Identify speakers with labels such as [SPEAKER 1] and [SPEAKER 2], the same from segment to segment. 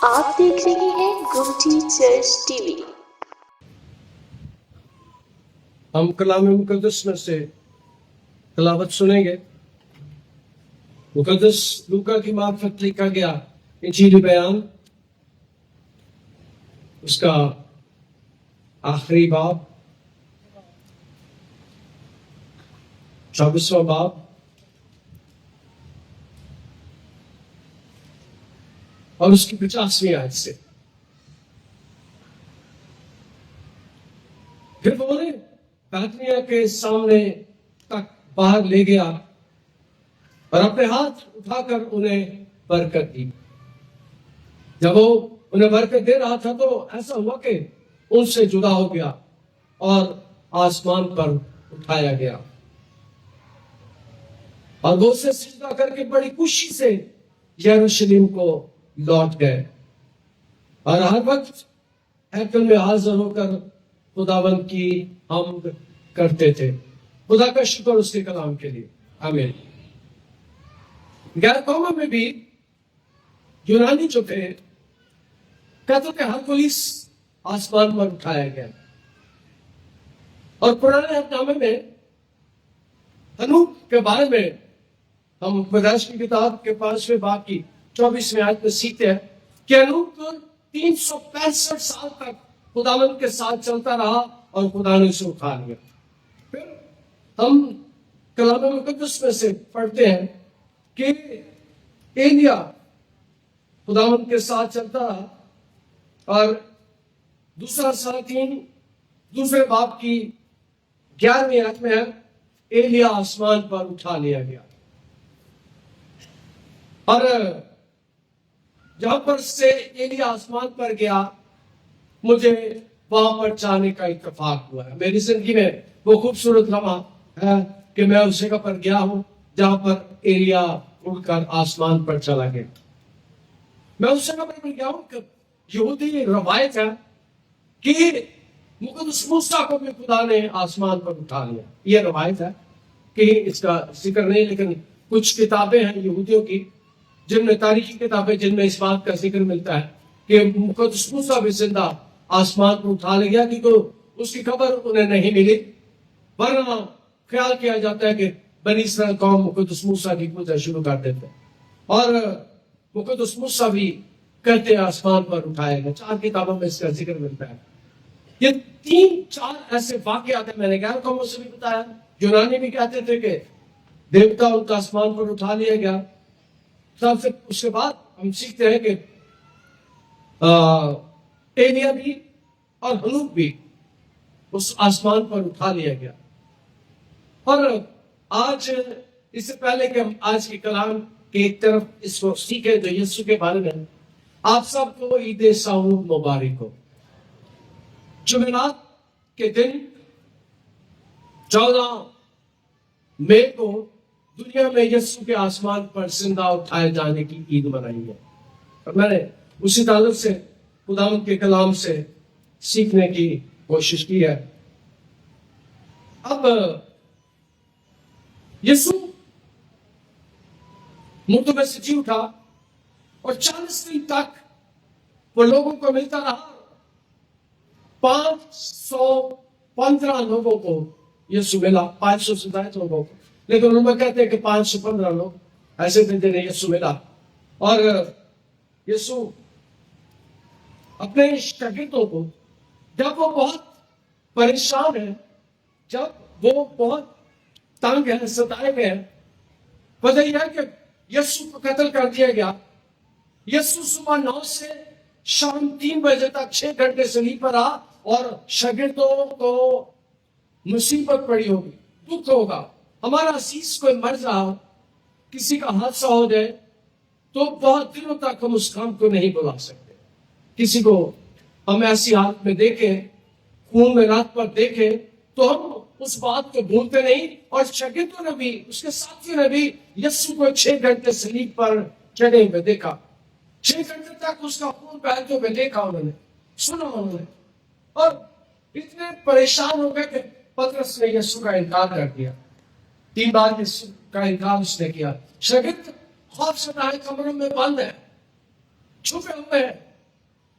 [SPEAKER 1] آپ دیکھ رہے ہیں گمٹی چرچ ٹی وی۔
[SPEAKER 2] ہم کلام مقدس میں سے تلاوت سنیں گے۔ مقدس لوکا کی معرفت لکھا گیا انجیل بیان، اس کا آخری باب 24واں باب، اور اس کی 50ویں آیت سے۔ پھر وہ انہیں بیتنیہ کے سامنے تک باہر لے گیا اور اپنے ہاتھ اٹھا کر انہیں برکت دی۔ جب وہ انہیں برکت دے رہا تھا تو ایسا ہوا کہ ان سے جدا ہو گیا اور آسمان پر اٹھایا گیا، اور وہ اسے سجدہ کر کے بڑی خوشی سے یروشلم کو لوٹ گئے، اور ہر وقت ہیکل میں حاضر ہو کر خداوند کی حمد کرتے تھے۔ خدا کا شکر اس کے کلام کے لیے، آمین۔ غیر قوموں میں بھی یونانی جو تھے کہتے تھے ہرکلیس آسمان پر اٹھایا گیا، اور پرانے عہد نامے میں ہنوک کے بارے میں ہم پیدائش کی کتاب کے 5ویں باب کی 24ویں آیت میں سیکھتے ہیں کہ ہنوک 365 سال تک خداوند کے ساتھ چلتا رہا اور خدا نے اسے اٹھا لیا۔ پھر ہم کلام مقدس میں سے پڑھتے ہیں کہ ایلیا خداوند کے ساتھ چلتا رہا، اور دوسرا سلاطین 2 باب کی 11ویں آیت میں ہے ایلیا آسمان پر اٹھا لیا گیا، اور جہاں پر سے ایلیا آسمان پر گیا مجھے وہاں پر جانے کا اتفاق ہوا ہے۔ میری زندگی میں وہ خوبصورت لمحہ ہے کہ میں اس جگہ پر گیا ہوں جہاں پر ایلیا اڑ کر آسمان پر چلا گیا۔ میں اس جگہ پر گیا ہوں کہ یہودی روایت ہے کہ مقدس موسیٰ کو بھی خدا نے آسمان پر اٹھا لیا۔ یہ روایت ہے کہ اس کا ذکر نہیں، لیکن کچھ کتابیں ہیں یہودیوں کی جن میں تاریخی کتابیں جن میں اس بات کا ذکر ملتا ہے کہ مقدس موسیٰ بھی زندہ آسمان پر اٹھا لیا، کیونکہ اس کی خبر انہیں نہیں ملی، ورنہ خیال کیا جاتا ہے کہ بنی اسرائیل قوم مقدس موسیٰ کی پوجا شروع کر دیتے، اور مقدس موسیٰ بھی کہتے آسمان پر اٹھایا گیا۔ 4 کتابوں میں اس کا ذکر ملتا ہے۔ یہ 3-4 ایسے واقعات ہیں، میں نے غیر قوموں سے بھی بتایا، یونانی بھی کہتے تھے کہ دیوتا ان کا آسمان پر اٹھا لیا گیا۔ پھر اس کے بعد ہم سیکھتے ہیں کہ ایلیا بھی اور ہنوک بھی اس آسمان پر اٹھا لیا گیا۔ اور آج اس سے پہلے کہ ہم آج کے کلام کی ایک طرف اس کو سیکھیں جو یسوع کے بارے میں، آپ سب کو عید سعود مبارک ہو۔ جمعرات کے دن 14 مئی کو دنیا میں یسوع کے آسمان پر زندہ اٹھائے جانے کی عید منائی ہے، اور میں نے اسی تعلق سے خداوند کے کلام سے سیکھنے کی کوشش کی ہے۔ اب یسوع مردوں میں سے جی اٹھا، اور 40 دن تک وہ لوگوں کو ملتا رہا۔ 515 لوگوں کو یسوع ملا، 500 سے زائد لوگوں کو، لیکن ان میں کہتے ہیں کہ 515 لوگ ایسے دن دن یسوع ملا۔ اور یسوع اپنے شاگردوں کو جب وہ بہت پریشان ہے، جب وہ بہت تنگ ہے، ستائے گئے ہیں، وجہ یہ ہے کہ یسوع کو قتل کر دیا گیا۔ یسوع صبح 9 سے شام 3 بجے تک 6 گھنٹے صلیب پر رہا، اور شاگردوں کو مصیبت پڑی ہوگی، دکھ ہوگا۔ ہمارا عزیز کوئی مر رہا، کسی کا حادثہ ہو جائے تو بہت دنوں تک ہم اس کام کو نہیں بلا سکتے۔ کسی کو ہم ایسی حالت میں دیکھیں، خون میں رات پر دیکھیں، تو ہم اس بات کو بھولتے نہیں۔ اور شاگردوں نے بھی، اس کے ساتھیوں نے بھی یسوع کو 6 گھنٹے صلیب پر چڑھے ہوئے دیکھا، 6 گھنٹے تک اس کا خون بہتے ہوئے دیکھا، انہوں نے سنا، انہوں نے، اور اتنے پریشان ہو گئے کہ پترس نے یسوع کا انکار کر دیا۔ 3 بار یسوع کا انکار اس نے کیا۔ شاگرد خوف سے نہائے کمروں میں بند ہیں، چھپے ہوئے ہیں،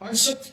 [SPEAKER 2] 68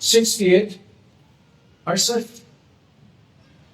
[SPEAKER 2] 68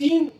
[SPEAKER 2] 3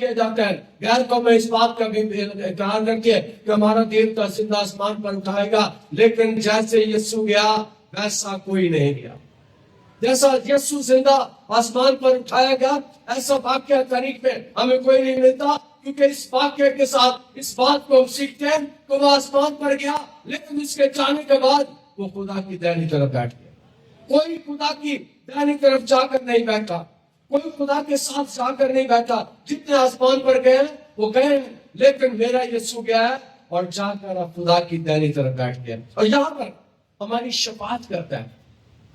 [SPEAKER 2] کیا جاتا ہے غیر قومیں اس بات کا بھی اقرار رکھے کہ ہمارا دیوتا زندہ آسمان پر اٹھائے گا، لیکن جیسے یسوع گیا ویسا کوئی نہیں گیا۔ جیسا یسوع زندہ آسمان پر اٹھایا گیا ایسا واقعہ تاریخ میں ہمیں کوئی نہیں ملتا، کیونکہ اس واقعے کے ساتھ اس بات کو ہم سیکھتے ہیں کہ وہ آسمان پر گیا، لیکن اس کے جانے کے بعد وہ خدا کی دائنی طرف بیٹھ گیا۔ کوئی خدا کی دائنی طرف جا کر نہیں بیٹھا، کوئی خدا کے ساتھ جا کر نہیں بیٹھا۔ جتنے آسمان پر گئے وہ گئے، لیکن میرا یسوع گیا ہے اور جا کر اب خدا کی دائنی طرف بیٹھ گیا، اور یہاں پر ہماری شفاعت کرتا ہے،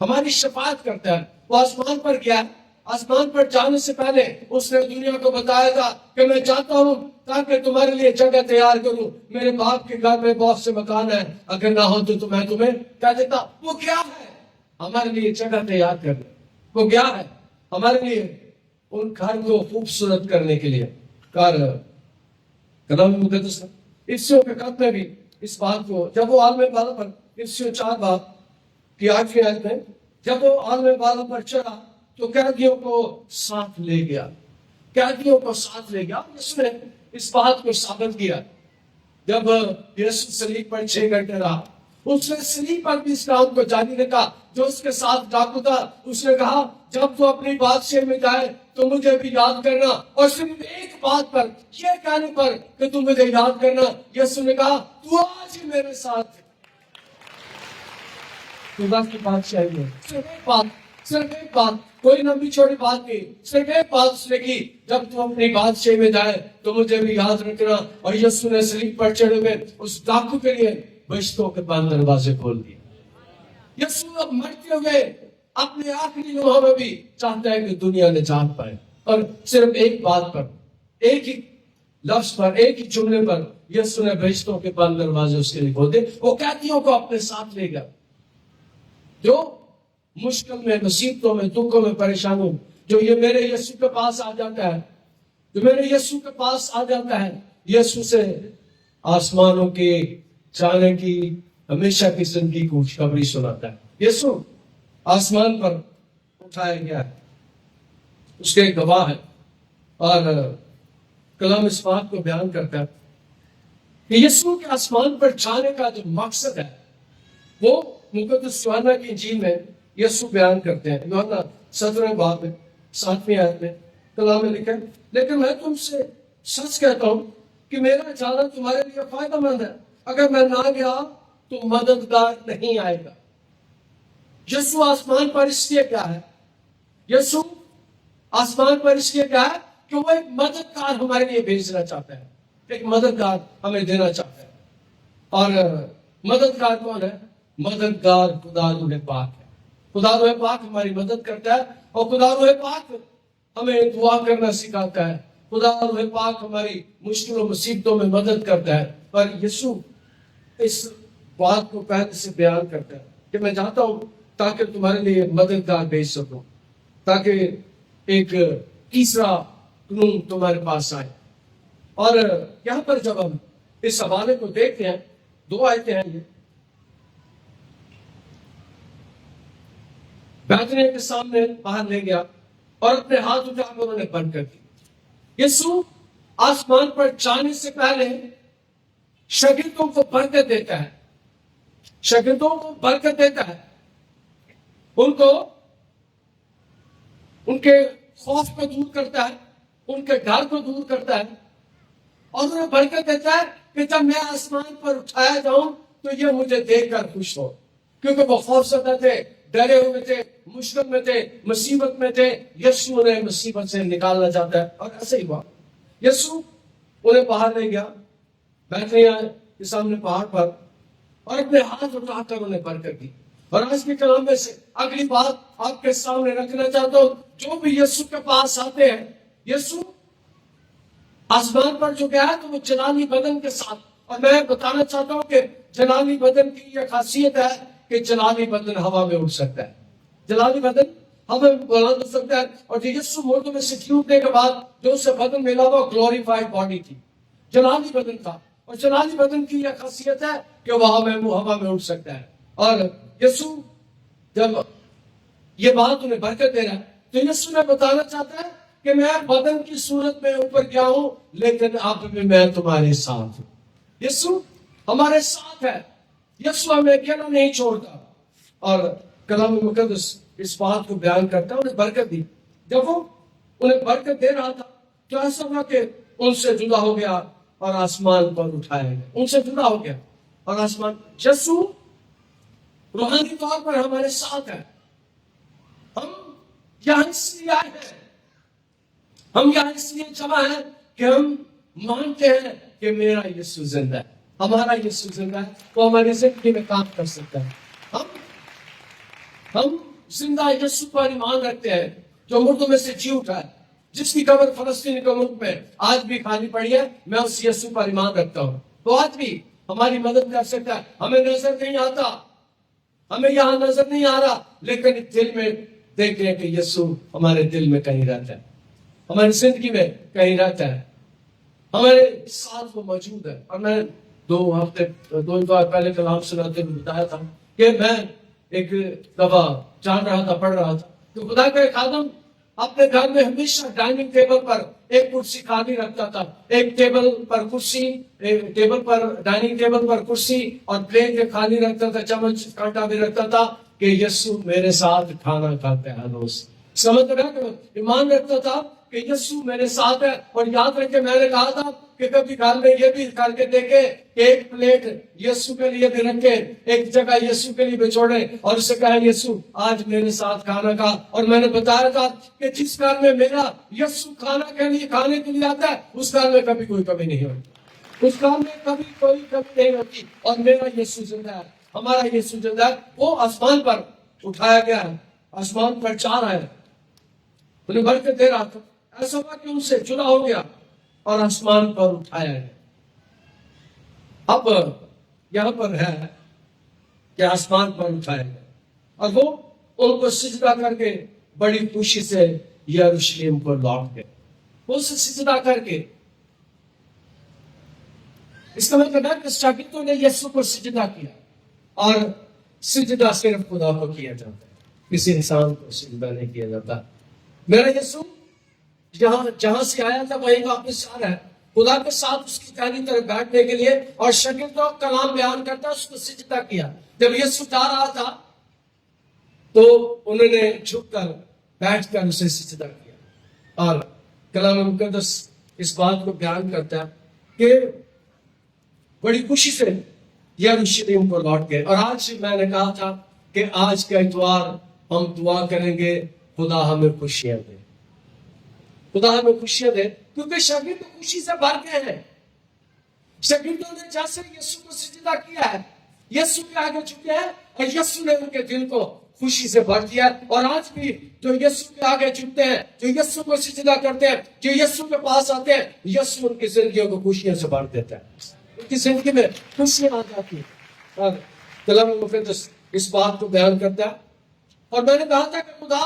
[SPEAKER 2] ہماری شفاعت کرتا ہے۔ وہ آسمان پر گیا، آسمان پر جانے سے پہلے اس نے دنیا کو بتایا تھا کہ میں چاہتا ہوں تاکہ تمہارے لیے جگہ تیار کروں، میرے باپ کے گھر میں بہت سے مکان ہیں، اگر نہ ہو تو میں تمہیں کہہ دیتا۔ وہ کیا ہے؟ ہمارے لیے جگہ تیار کرنا۔ وہ کیا ہے؟ ہمارے لیے ان گھر کو خوبصورت کرنے کے لیے کلام مقدس افسیوں کے خط میں بھی اس بات کو، جب وہ عالم بالا پر افسیوں 4 باب کی 8ویں آیت میں جب وہ عالم بالا پر چڑھا تو قیدیوں کو ساتھ لے گیا، قیدیوں کو ساتھ لے گیا۔ اس نے اس بات کو ثابت کیا جب یسوع صلیب پر 6 گھنٹے رہا، اس نے صلیب پر بھی اس کام کو جاری رکھا۔ جو اس کے ساتھ ڈاکو تھا اس نے کہا جب تو اپنی بادشاہ میں جائے تو مجھے بھی یاد کرنا، اور صرف ایک بات پر، یہ کہنے پر کہ تم مجھے یاد کرنا، یسوع نے کہا تو آج ہی میرے ساتھ خدا کی بادشاہی میں۔ صرف ایک بات، کوئی لمبی چھوٹی بات نہیں، صرف ایک بات اس نے کی، جب تم اپنی بادشاہی میں جائے تو مجھے بھی یاد رکھنا۔ اور یسوع نے صلیب پر چڑھے ہوئے اس ڈاکو کے لیے بہشتوں کے بند دروازے کھول دیے۔ یسوع اب مرتے ہوئے اپنے آخری لمحوں میں بھی چاہتا ہے کہ دنیا نجات پائے، اور صرف ایک بات پر، ایک ہی لفظ پر، ایک ہی جملے پر یسوع نے بہشتوں کے بند دروازے اس کے لیے کھول دیے۔ وہ قیدیوں کو اپنے ساتھ لے گیا، جو مشکل میں، مصیبتوں میں، دکھوں میں، پریشانوں، جو یہ میرے یسوع کے پاس آ جاتا ہے، جو میرے یسوع کے پاس آ جاتا ہے، یسوع سے آسمانوں کے جانے کی ہمیشہ کی زندگی کو خوشخبری سناتا ہے۔ یسوع آسمان پر اٹھایا گیا ہے، اس کے گواہ ہے، اور کلام اس بات کو بیان کرتا ہے کہ یسوع کے آسمان پر جانے کا جو مقصد ہے وہ مقدس یوحنا کی انجیل میں یسوع بیان کرتے ہیں۔ یوحنا 17 باب میں 7ویں آیت میں کلام میں لکھا ہے لیکن میں تم سے سچ کہتا ہوں کہ میرا جانا تمہارے لیے فائدہ مند ہے، اگر میں نہ گیا تو مددگار نہیں آئے گا۔ یسوع آسمان پر اس لیے کیا ہے؟ یسوع آسمان پر اس لیے کیا ہے کہ وہ ایک مددگار ہمارے لیے بھیجنا چاہتا ہے، ایک مددگار ہمیں دینا چاہتا ہے۔ اور مددگار کون ہے؟ مددگار خدا روح پاک ہے۔ خدا روح پاک ہماری مدد کرتا ہے، اور خدا روح پاک ہمیں دعا کرنا سکھاتا ہے۔ خدا روح پاک ہماری مشکل و مصیبتوں میں مدد کرتا ہے۔ اور یسوع اس بات کو پہلے سے بیان کرتا ہے کہ میں چاہتا ہوں تاکہ تمہارے لیے مددگار بھیج سکوں، تاکہ ایک تیسرا قانون تمہارے پاس آئے۔ اور یہاں پر جب ہم اس حوالے کو دیکھتے ہیں، 2 آیتیں ہیں، یہ بیتنیہ کے سامنے باہر لے گیا اور اپنے ہاتھ اٹھا کر انہوں نے بند کر دی۔ یسوع آسمان پر جانے سے پہلے شاگردوں کو برکت دیتا ہے، شاگردوں کو برکت دیتا ہے، ان کو ان کے خوف کو دور کرتا ہے، ان کے ڈر کو دور کرتا ہے، اور انہیں برکت دیتا ہے کہ جب میں آسمان پر اٹھایا جاؤں تو یہ مجھے دیکھ کر خوش ہو، کیونکہ وہ خوف زدہ تھے، ڈرے ہوئے تھے، مشکل میں تھے، مصیبت میں تھے۔ یسوع انہیں مصیبت سے نکالنا چاہتا ہے، اور ایسے ہی ہوا۔ یسوع انہیں باہر لے گیا بیتنیہ کے سامنے پہاڑ پر، اور اپنے ہاتھ اٹھا کر انہیں برکت دی۔ اور آج کے کلام میں سے اگلی بات آپ کے سامنے رکھنا چاہتا ہوں، جو بھی یسوع کے پاس آتے ہیں، یسوع آسمان پر جو گیا ہے تو وہ جلالی بدن کے ساتھ، اور میں بتانا چاہتا ہوں کہ جلالی بدن کی یہ خاصیت ہے کہ جلالی بدن ہوا میں اڑ سکتا ہے، جلالی بدن ہوا میں بلند ہو سکتا ہے۔ اور جو یسوع مردوں میں سے جی اٹھنے کے بعد جو اسے بدن ملا وہ گلوریفائڈ باڈی تھی، جلالی بدن تھا، اور جلالی بدن کی یہ خاصیت ہے کہ وہ ہوا میں اڑ سکتا ہے۔ اور یسوع جب یہ بات انہیں برکت دے رہا ہے تو یسوع نے بتانا چاہتا ہے کہ میں بدن کی صورت میں اوپر گیا ہوں لیکن اب بھی میں تمہارے ساتھ ہوں. یسوع ہمارے ساتھ ہے. یسوع ہمیں اکیلا نہیں چھوڑتا. اور کلام مقدس اس بات کو بیان کرتا ہے. انہیں برکت دی. جب وہ انہیں برکت دے رہا تھا تو ایسا ہوا کہ ان سے جدا ہو گیا اور آسمان پر اٹھایا گیا. ان سے جدا ہو گیا اور آسمان. یسوع روحانی طور پر ہمارے ساتھ ہے. ہم یہاں اس لیے آئے ہیں, ہم یہاں اس لیے جمع ہیں کہ ہم مانتے ہیں کہ میرا یسوع زندہ ہے, ہمارا یسوع زندہ ہے, وہ ہماری زندگی میں کام کر سکتا ہے. ہم زندہ یسوع پر ایمان رکھتے ہیں جو مردوں میں سے جی اٹھا ہے, جس کی قبر فلسطین کے ملک میں آج بھی خالی پڑی ہے. میں اس یسوع پر ایمان رکھتا ہوں. وہ آج بھی ہماری مدد کر سکتا ہے. ہمیں نظر نہیں آتا, ہمیں یہاں نظر نہیں آ رہا, لیکن دل میں دیکھتے ہیں کہ یسوع ہمارے دل میں کہیں رہتا ہے, ہماری زندگی میں کہیں رہتا ہے, ہمارے ساتھ وہ موجود ہے. اور میں دو ہفتے پہلے کلام سناتے ہوئے بتایا تھا کہ میں ایک دفعہ جان رہا تھا, پڑھ رہا تھا, تو خدا کا ایک آدم اپنے گھر میں ہمیشہ ڈائننگ ٹیبل پر ایک کرسی خالی رکھتا تھا. ایک ٹیبل پر کرسی, ڈائننگ ٹیبل پر کرسی اور پلیٹ خالی رکھتا تھا, چمچ کانٹا بھی رکھتا تھا کہ یسوع میرے ساتھ کھانا کھاتے ہیں روز. سمجھ رہا کہ ایمان رکھتا تھا کہ یسوع میرے ساتھ ہے. اور یاد رکھے میں نے کہا تھا کہ کبھی گھر میں یہ بھی کر کے دیکھے کہ ایک پلیٹ یسوع کے لیے بھی رکھے, ایک جگہ یسوع کے لیے بھی چھوڑے اور اسے کہا یسوع آج میرے ساتھ کھانا کھا. اور میں نے بتایا تھا کہ جس گھر میں میرا یسوع کھانے کے لیے آتا ہے اس گھر میں کبھی کوئی کمی نہیں ہوتی, اس گھر میں کبھی کوئی کمی نہیں ہوتی. اور میرا یسوع زندہ ہے, ہمارا یسوع زندہ ہے. وہ آسمان پر اٹھایا گیا ہے, آسمان پر جا رہا ہے, انہیں برکت دے رہا تھا. ایسا ہوا کہ ان سے جدا ہو گیا اور آسمان پر اٹھایا گیا. اب یہاں پر ہے کہ آسمان پر اٹھایا گیا اور وہ ان کو سجدہ کر کے بڑی خوشی سے یروشلم کو لوٹ گئے. وہ اسے سجدہ کر کے, اس کا مطلب ہے کہ شاگردوں نے یسوع کو سجدہ کیا. اور سجدہ صرف خدا کو کیا جاتا ہے, کسی انسان کو سجدہ نہیں کیا جاتا. میرا یسوع جہاں سے آیا تھا وہیں واپس آ رہا ہے, خدا کے ساتھ اس کی دائیں طرف بیٹھنے کے لیے. اور شاگردوں کا کلام بیان کرتا اس کو سجدہ کیا. جب یسوع جا رہا تھا تو انہوں نے جھک کر بیٹھ کر اسے سجدہ کیا. اور کلام مقدس اس بات کو بیان کرتا ہے کہ بڑی خوشی سے یروشلم کو لوٹ گئے. اور آج میں نے کہا تھا کہ آج کا اتوار ہم دعا کریں گے خدا ہمیں خوشیاں دے, خدا ہمیں خوشیاں دے, کیونکہ شاگرد خوشی سے بھر گئے ہیں. شاگردوں نے جیسے یسوع کو سجدہ کیا ہے, یسوع کے آگے جھکے ہیں اور یسوع نے ان کے دل کو خوشی سے بھر دیا. اور آج بھی جو یسوع کے آگے جھکتے ہیں, جو یسوع کو سجدہ کرتے ہیں, جو یسوع کے پاس آتے ہیں, یسوع ان کی زندگیوں کو خوشیاں سے بھر دیتا ہے, ان کی زندگی میں خوشیاں آ جاتی ہیں. اور کلام مقدس اس بات کو بیان کرتا ہے. اور میں نے کہا تھا کہ خدا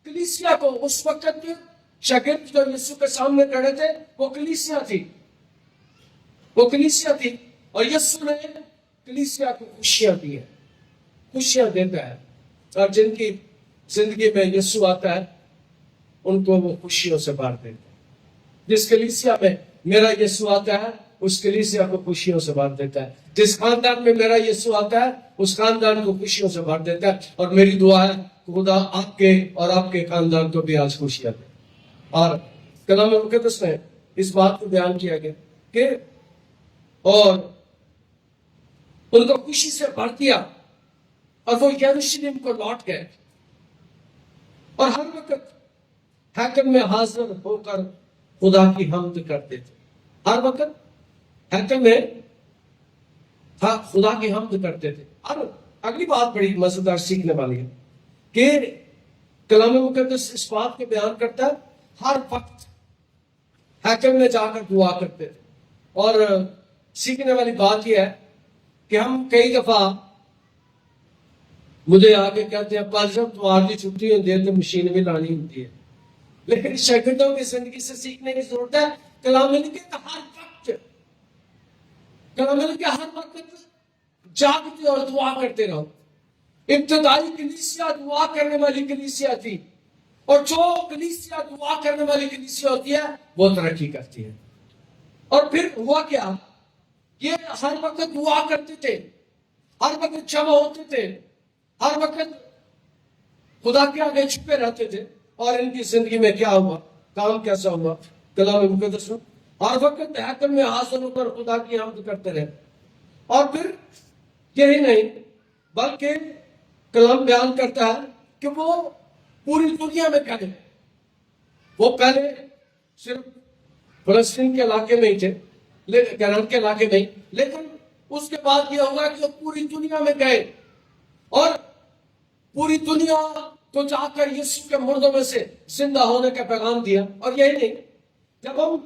[SPEAKER 2] کلیسیا کو اس وقت میں شاگرد جو یسوع کے سامنے کھڑے تھے وہ کلیسیا تھی, وہ کلیسیا تھی. اور یسوع نے کلیسیا کو خوشیاں دی ہے, خوشیاں دیتا ہے. اور جن کی زندگی میں یسوع آتا ہے ان کو وہ خوشیوں سے بھر دیتا ہے. جس کلیسیا میں میرا یسوع آتا ہے اس کلیسیا کو خوشیوں سے بھر دیتا ہے. جس خاندان میں میرا یسوع آتا ہے اس خاندان کو خوشیوں سے بھر دیتا ہے. اور میری دعا ہے خدا آپ کے اور آپ کے خاندان کو بھی آج خوشیاں دے. اور کلام مقدس میں اس بات کو بیان کیا گیا کہ اور ان کو خوشی سے بھر دیا اور وہ یروشلم کو لوٹ گئے. اور ہر وقت ہیکل میں حاضر ہو کر خدا کی حمد کرتے تھے. ہر وقت ہیکل میں خدا کی حمد کرتے تھے. اور اگلی بات بڑی مزیدار سیکھنے والی ہے کہ کلام مقدس اس بات کو بیان کرتا ہے ہر وقت ہیکل میں جا کر دعا کرتے تھے. اور سیکھنے والی بات یہ ہے کہ ہم کئی دفعہ مجھے آگے کہتے ہیں پاس جب تمہاری چھٹی ہوتی ہے تو مشین بھی لانی ہوتی ہے. لیکن شاگردوں کی زندگی سے سیکھنے کی ضرورت ہے. کلام میں لکھے کہ ہر وقت, کلام میں لکھے ہر وقت جاگتے اور دعا کرتے رہو. ابتدائی کلیسیا دعا کرنے والی کلیسیا تھی. اور جو کلیسیا دعا کرنے والی کلیسیا ہوتی ہے وہ ترقی کرتی ہے. اور پھر ہوا کیا؟ یہ ہر وقت دعا کرتے تھے، ہر وقت جمع ہوتے تھے، ہر وقت خدا کے آگے چھپے رہتے تھے. اور ان کی زندگی میں کیا ہوا؟ کام کیسا ہوا؟ کلام مقدس میں ہر وقت حیکل میں حاضر ہو کر خدا کی حمد کرتے رہے. اور پھر یہی نہیں بلکہ کلام بیان کرتا ہے کہ وہ پوری دنیا میں پھیلے. وہ پہلے صرف فلسطین کے علاقے میں ہی تھے، کینان کے علاقے میں ہی، لیکن اس کے بعد یہ ہوگا کہ وہ پوری دنیا میں گئے اور پوری دنیا کو جا کر یسوع کے مردوں میں سے زندہ ہونے کا پیغام دیا. اور یہی نہیں، جب ہم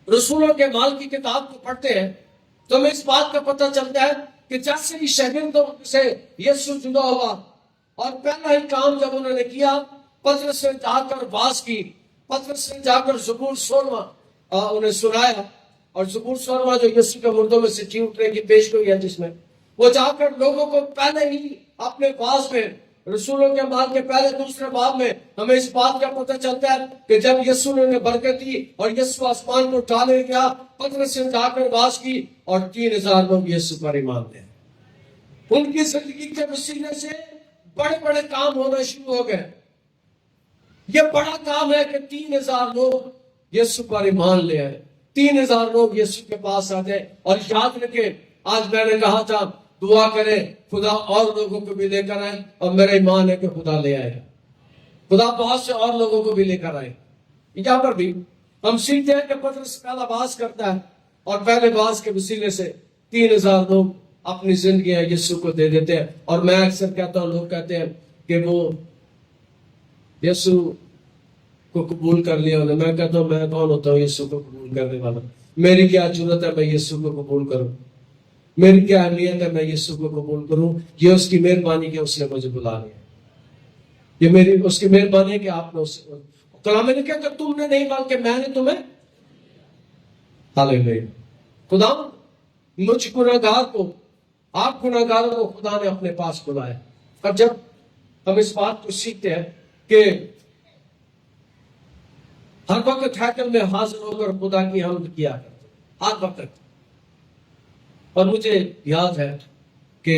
[SPEAKER 2] رسولوں کے مال کی کتاب کو پڑھتے ہیں تو ہمیں اس بات کا پتہ چلتا ہے کہ جیسے ہی شاگردوں سے یسوع جدا ہوا اور پہلا ہی کام جب انہوں نے کیا، پطرس نے جا کر واز کی، پطرس نے جا کر زبور 16 انہیں سنایا. اور زبور 16 جو یسوع کے مردوں میں سے جی اٹھنے کی پیش گوئی ہے، جس میں وہ جا کر لوگوں کو پہلے ہی اپنے واز میں رسولوں کے مال کے پہلے دوسرے باب میں ہمیں اس بات کا پتہ چلتا ہے کہ جب یسوع نے انہیں برکت دی اور یسوع آسمان کو اٹھا لے گیا، پطرس نے جا کر واز کی اور 3000 لوگ یسوع پر ایمان لے. ان کی زندگی کے وسیلے سے بڑے بڑے کام ہونا شروع ہو گئے. یہ بڑا کام ہے کہ 3000 لوگ یسوع پر ایمان لے آئے، 3000 لوگ یسوع کے پاس آ گئے. اور یاد رکھیں، آج میں نے کہا تھا دعا کریں خدا اور لوگوں کو بھی لے کر آئے، اور میرا ایمان ہے کہ خدا لے آئے، خدا بہت سے اور لوگوں کو بھی لے کر آئے. یہاں پر بھی ہم سیکھتے ہیں کہ پطرس پہلا باز کرتا ہے اور پہلے باز کے وسیلے سے 3000 لوگ اپنی زندگیاں یسوع کو دے دیتے ہیں. اور میں اکثر کہتا ہوں، لوگ کہتے ہیں کہ وہ یسوع کو قبول کر لیا. میں کہتا ہوں میں کون ہوتا ہوں یسوع کو قبول کرنے والا؟ میری کیا ضرورت ہے میں یسوع کو قبول کروں؟ میری کیا اہمیت ہے میں یسوع کو قبول کروں؟ یہ اس کی مہربانی کہ اس نے مجھے بلا لیا، یہ میری اس کی مہربانی ہے کہ آپ نے اسے کلام میں لکھا کہ تم نے نہیں بلکہ میں نے تمہیں. ہاللیلویا. خدا مجھ گناہگار کو، آپ گناہگاروں کو خدا نے اپنے پاس بلایا. اور جب ہم اس بات کو سیکھتے ہیں کہ ہر وقت حیکل میں حاضر ہو کر خدا کی حمد کیا کرتے، ہر وقت. اور مجھے یاد ہے کہ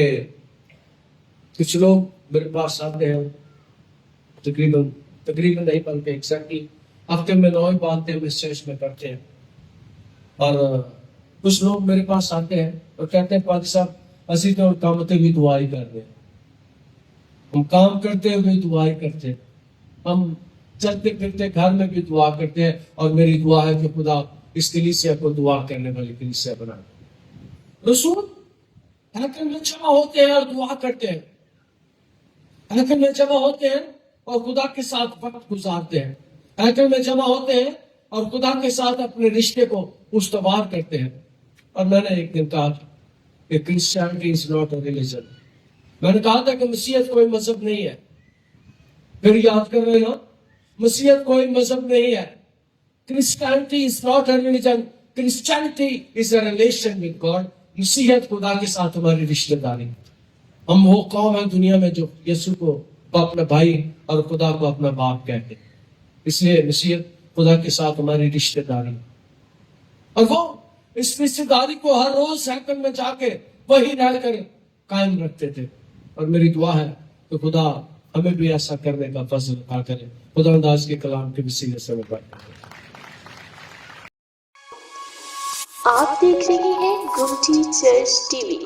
[SPEAKER 2] کچھ لوگ میرے پاس آتے ہیں، تقریباً نہیں بلکہ ایگزیکٹلی ہفتے میں 9 باتیں میسیج میں کرتے ہیں. اور کچھ لوگ میرے پاس آتے ہیں اور کہتے ہیں پادری صاحب اسی تو کامتے ہوئی دعائی کر رہے ہیں، ہم کام کرتے ہوئے دعائی کرتے ہیں، ہم چلتے پھرتے گھر میں بھی دعا کرتے ہیں. اور میری دعا ہے کہ خدا اس کلیسیا کو دعا کرنے والی کلیسیا بنا. رسول حیکل میں جمع ہوتے ہیں اور دعا کرتے ہیں، حیکل میں جمع ہوتے ہیں اور خدا کے ساتھ وقت گزارتے ہیں، حیکل میں جمع ہوتے ہیں اور خدا کے ساتھ اپنے رشتے کو استوار کرتے ہیں. اور میں نے ایک دن کہا کہ Christianity is not a religion. میں نے کہا تھا کہ مسیحیت کوئی مذہب نہیں ہے. پھر یاد کر رہے ہیں، مسیحیت کوئی مذہب نہیں ہے. Christianity is not a religion, Christianity is a relation with God. مسیحیت خدا کے ساتھ ہماری رشتہ داری. ہم وہ قوم ہیں دنیا میں جو یسوع کو اپنا بھائی اور خدا کو اپنا باپ کہتے ہیں. اس لیے مسیحیت خدا کے ساتھ ہماری رشتہ داری. اور وہ اس رشتہ داری کو ہر روز حیکل میں جا کے وہی رہ کر قائم رکھتے تھے. اور میری دعا ہے کہ خدا ہمیں بھی ایسا کرنے کا فضل عطا کرے. خدا انداز کے کلام کے وسیلے سے
[SPEAKER 1] آپ دیکھ رہے ہیں گمٹی چرچ ٹی وی.